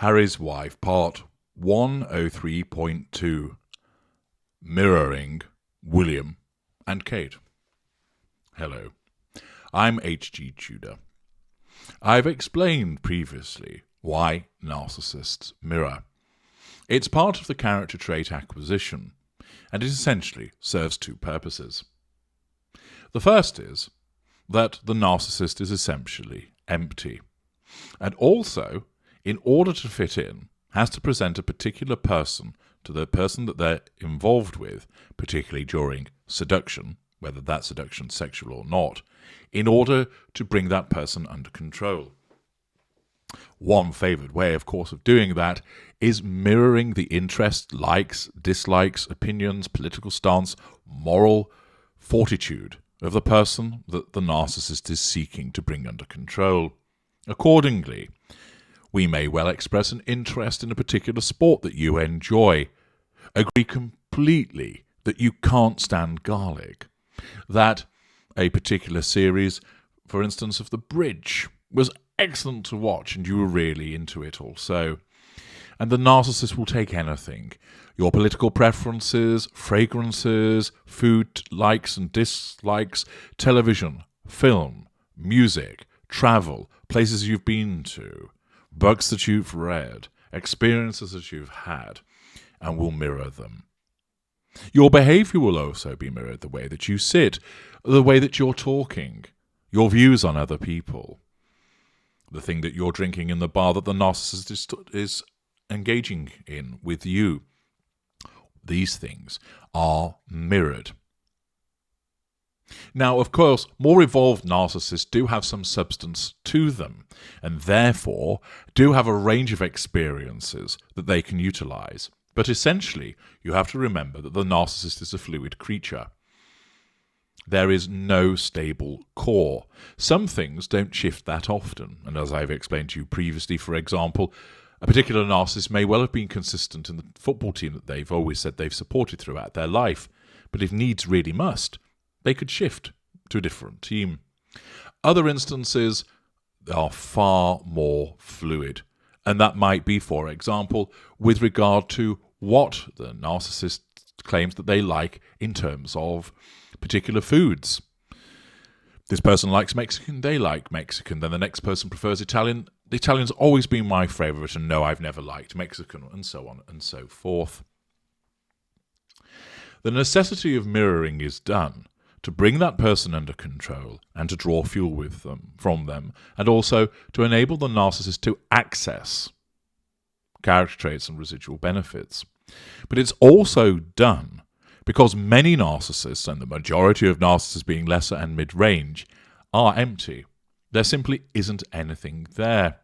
Harry's Wife, Part 103.2, Mirroring William and Kate. Hello, I'm H.G. Tudor. I've explained previously why narcissists mirror. It's part of the character trait acquisition, and it essentially serves two purposes. The first is that the narcissist is essentially empty, and also, in order to fit in, has to present a particular person to the person that they're involved with, particularly during seduction, whether that seduction's sexual or not, in order to bring that person under control. One favoured way, of course, of doing that is mirroring the interests, likes, dislikes, opinions, political stance, moral fortitude of the person that the narcissist is seeking to bring under control. Accordingly, we may well express an interest in a particular sport that you enjoy, agree completely that you can't stand garlic, that a particular series, for instance, of The Bridge, was excellent to watch and you were really into it also. And the narcissist will take anything. Your political preferences, fragrances, food likes and dislikes, television, film, music, travel, places you've been to, books that you've read, experiences that you've had, and will mirror them. Your behaviour will also be mirrored, the way that you sit, the way that you're talking, your views on other people, the thing that you're drinking in the bar that the narcissist is engaging in with you. These things are mirrored. Now, of course, more evolved narcissists do have some substance to them, and therefore do have a range of experiences that they can utilise. But essentially, you have to remember that the narcissist is a fluid creature. There is no stable core. Some things don't shift that often, and as I've explained to you previously, for example, a particular narcissist may well have been consistent in the football team that they've always said they've supported throughout their life, but if needs really must, they could shift to a different team. Other instances are far more fluid, and that might be, for example, with regard to what the narcissist claims that they like in terms of particular foods. This person likes Mexican, they like Mexican, then the next person prefers Italian. The Italian's always been my favourite, and no, I've never liked Mexican, and so on and so forth. The necessity of mirroring is done to bring that person under control and to draw fuel from them, and also to enable the narcissist to access character traits and residual benefits. But it's also done because many narcissists, and the majority of narcissists being lesser and mid-range, are empty. There simply isn't anything there.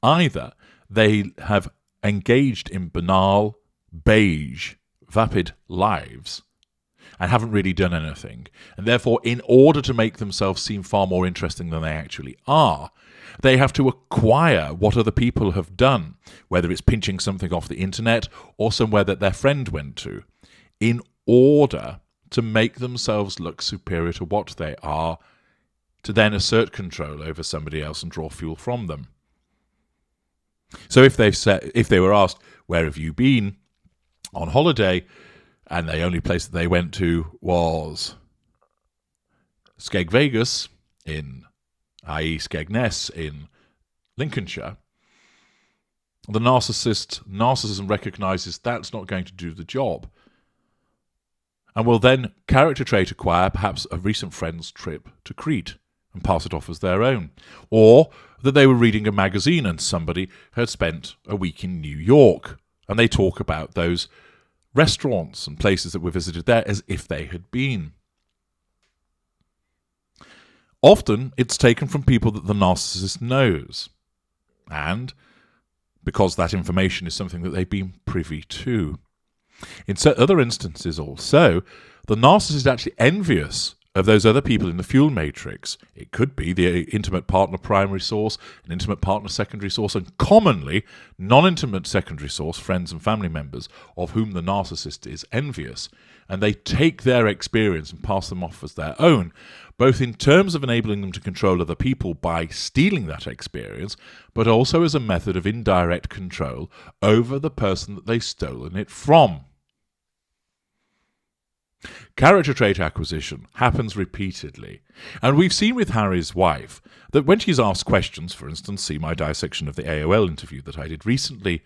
Either they have engaged in banal, beige, vapid lives and haven't really done anything, and therefore, in order to make themselves seem far more interesting than they actually are, they have to acquire what other people have done, whether it's pinching something off the internet or somewhere that their friend went to, in order to make themselves look superior to what they are, to then assert control over somebody else and draw fuel from them. So if they were asked, where have you been on holiday, and the only place that they went to was Skeg Vegas, i.e. Skegness in Lincolnshire, the narcissism recognises that's not going to do the job, and will then character trait acquire perhaps a recent friend's trip to Crete and pass it off as their own, or that they were reading a magazine and somebody had spent a week in New York, and they talk about those restaurants and places that were visited there as if they had been. Often it's taken from people that the narcissist knows, and because that information is something that they've been privy to. In other instances also, the narcissist is actually envious of those other people in the fuel matrix. It could be the intimate partner primary source, an intimate partner secondary source, and commonly non-intimate secondary source, friends and family members, of whom the narcissist is envious. And they take their experience and pass them off as their own, both in terms of enabling them to control other people by stealing that experience, but also as a method of indirect control over the person that they've stolen it from. Character trait acquisition happens repeatedly, and we've seen with Harry's wife that when she's asked questions, for instance, see my dissection of the AOL interview that I did recently,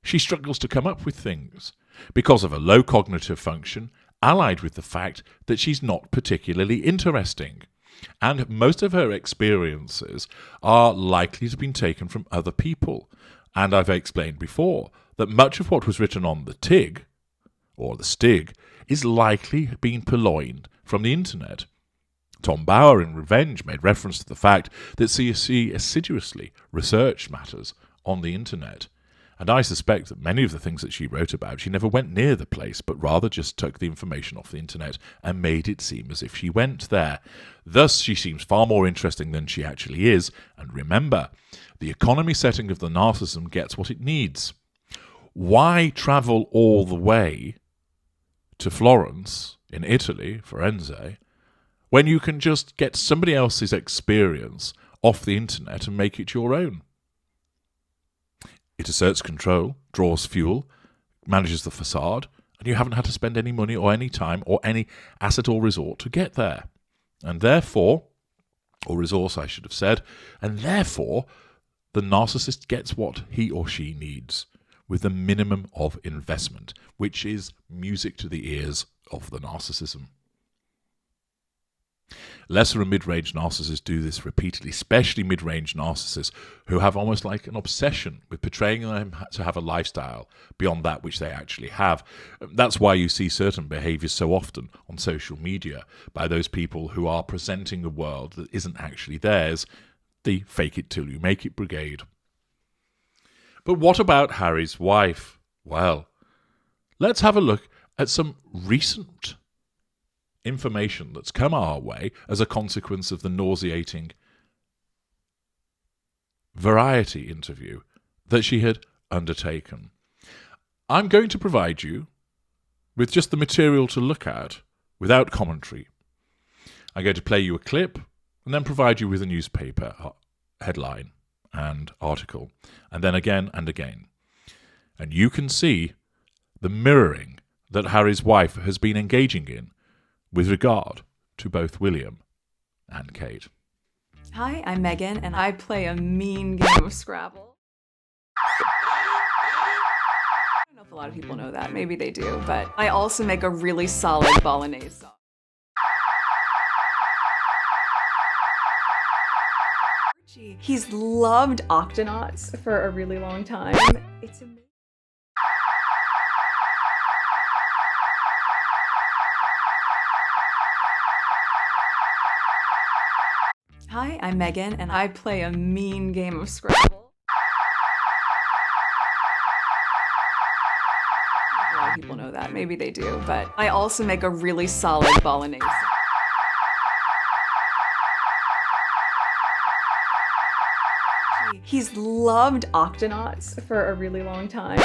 she struggles to come up with things because of a low cognitive function, allied with the fact that she's not particularly interesting. And most of her experiences are likely to have been taken from other people. And I've explained before that much of what was written on the TIG, or the STIG, is likely being purloined from the internet. Tom Bauer in Revenge made reference to the fact that CSC assiduously researched matters on the internet. And I suspect that many of the things that she wrote about, she never went near the place, but rather just took the information off the internet and made it seem as if she went there. Thus, she seems far more interesting than she actually is. And remember, the economy setting of the narcissism gets what it needs. Why travel all the way to Florence, in Italy, Firenze, when you can just get somebody else's experience off the internet and make it your own? It asserts control, draws fuel, manages the facade, and you haven't had to spend any money or any time or any asset or resort to get there. And therefore, or resource I should have said, and therefore the narcissist gets what he or she needs with the minimum of investment, which is music to the ears of the narcissism. Lesser and mid-range narcissists do this repeatedly, especially mid-range narcissists who have almost like an obsession with portraying them to have a lifestyle beyond that which they actually have. That's why you see certain behaviours so often on social media by those people who are presenting a world that isn't actually theirs, the fake it till you make it brigade. But what about Harry's wife? Well, let's have a look at some recent information that's come our way as a consequence of the nauseating Variety interview that she had undertaken. I'm going to provide you with just the material to look at without commentary. I'm going to play you a clip and then provide you with a newspaper headline and article, and then again and again. And you can see the mirroring that Harry's wife has been engaging in with regard to both William and Kate. Hi, I'm Meghan, and I play a mean game of Scrabble. I don't know if a lot of people know that. Maybe they do, but I also make a really solid bolognese sauce. He's loved Octonauts for a really long time. It's amazing. Hi, I'm Meghan, and I play a mean game of Scrabble. A lot of people know that. Maybe they do, but I also make a really solid bolognese. He's loved Octonauts for a really long time.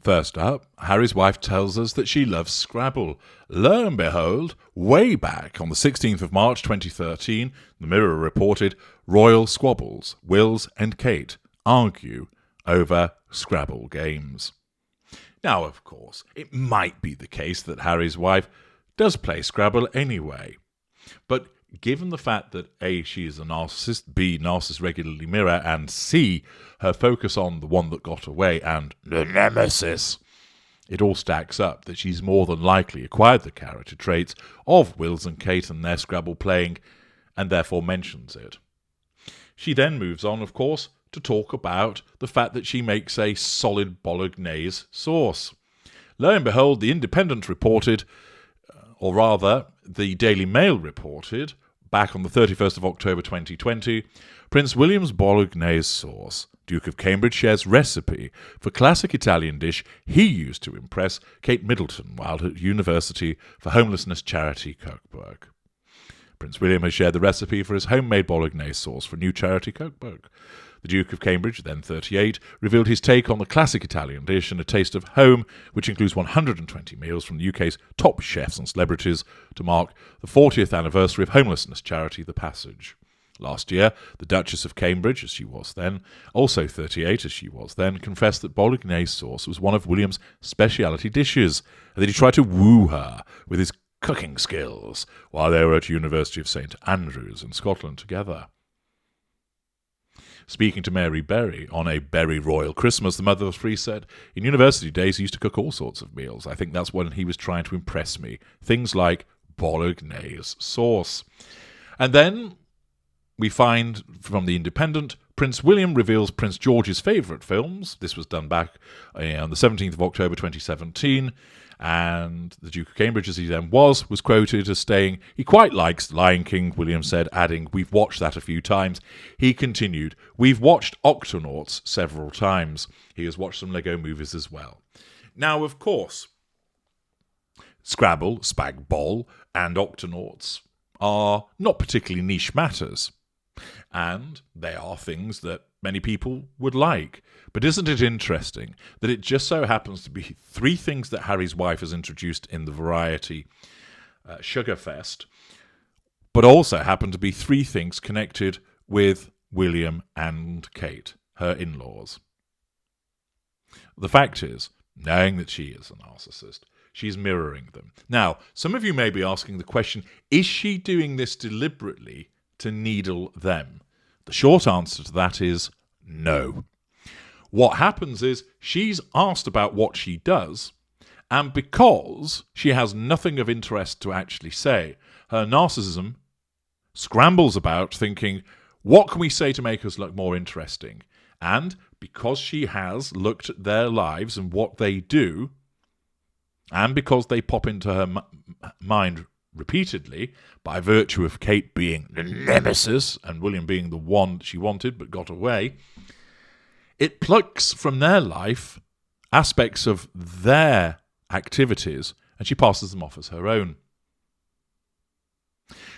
First up, Harry's wife tells us that she loves Scrabble. Lo and behold, way back on the 16th of March 2013, the Mirror reported royal squabbles, Wills and Kate argue over Scrabble games. Now, of course, it might be the case that Harry's wife does play Scrabble anyway. But given the fact that A, she is a narcissist, B, narcissists regularly mirror, and C, her focus on the one that got away and the nemesis, it all stacks up that she's more than likely acquired the character traits of Wills and Kate and their Scrabble playing, and therefore mentions it. She then moves on, of course, to talk about the fact that she makes a solid bolognese sauce. Lo and behold, the Independent reported, or rather, the Daily Mail reported, back on the 31st of October 2020, Prince William's bolognese sauce. Duke of Cambridge shares recipe for classic Italian dish he used to impress Kate Middleton while at university for homelessness charity cookbook. Prince William has shared the recipe for his homemade bolognese sauce for a new charity cookbook. The Duke of Cambridge, then 38, revealed his take on the classic Italian dish and a taste of home, which includes 120 meals from the UK's top chefs and celebrities to mark the 40th anniversary of homelessness charity The Passage. Last year, the Duchess of Cambridge, as she was then, also 38 as she was then, confessed that bolognese sauce was one of William's speciality dishes, and that he tried to woo her with his cooking skills while they were at University of St Andrews in Scotland together. Speaking to Mary Berry on a Berry Royal Christmas, the mother of three said, "In university days he used to cook all sorts of meals. I think that's when he was trying to impress me. Things like bolognese sauce." And then we find from The Independent, Prince William reveals Prince George's favourite films. This was done back on the 17th of October 2017. And the Duke of Cambridge, as he then was quoted as saying, he quite likes Lion King, William said, adding, "We've watched that a few times." He continued, "We've watched Octonauts several times." He has watched some Lego movies as well. Now, of course, Scrabble, Spag Bol, and Octonauts are not particularly niche matters. And they are things that many people would like. But isn't it interesting that it just so happens to be three things that Harry's wife has introduced in the Variety Sugar Fest, but also happen to be three things connected with William and Kate, her in-laws. The fact is, knowing that she is a narcissist, she's mirroring them. Now, some of you may be asking the question, is she doing this deliberately to needle them? The short answer to that is no. What happens is she's asked about what she does, and because she has nothing of interest to actually say, her narcissism scrambles about thinking, what can we say to make us look more interesting? And because she has looked at their lives and what they do, and because they pop into her mind repeatedly, by virtue of Kate being the nemesis and William being the one she wanted but got away, it plucks from their life aspects of their activities and she passes them off as her own.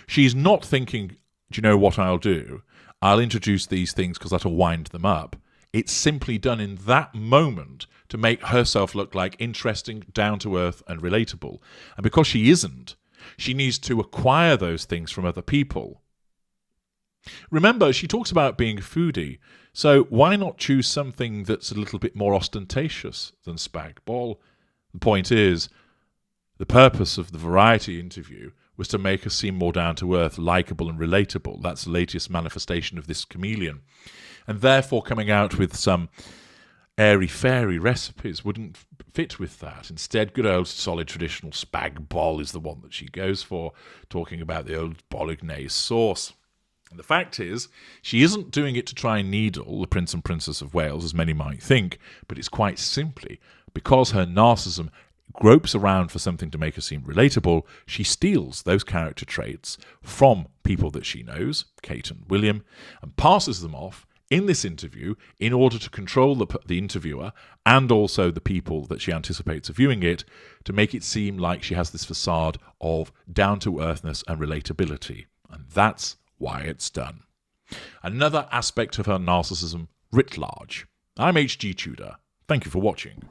She's not thinking, do you know what I'll do? I'll introduce these things because that'll wind them up. It's simply done in that moment to make herself look like interesting, down-to-earth and relatable. And because she isn't, she needs to acquire those things from other people. Remember, she talks about being a foodie, so why not choose something that's a little bit more ostentatious than Spag Bol? The point is, the purpose of the Variety interview was to make her seem more down-to-earth, likeable and relatable. That's the latest manifestation of this chameleon. And therefore coming out with some airy-fairy recipes wouldn't fit with that. Instead, good old solid traditional Spag Bol is the one that she goes for, talking about the old bolognese sauce. And the fact is, she isn't doing it to try and needle the Prince and Princess of Wales, as many might think, but it's quite simply because her narcissism gropes around for something to make her seem relatable. She steals those character traits from people that she knows, Kate and William, and passes them off in this interview in order to control the interviewer and also the people that she anticipates are viewing it, to make it seem like she has this facade of down-to-earthness and relatability. And that's why it's done. Another aspect of her narcissism writ large. I'm H.G. Tudor. Thank you for watching.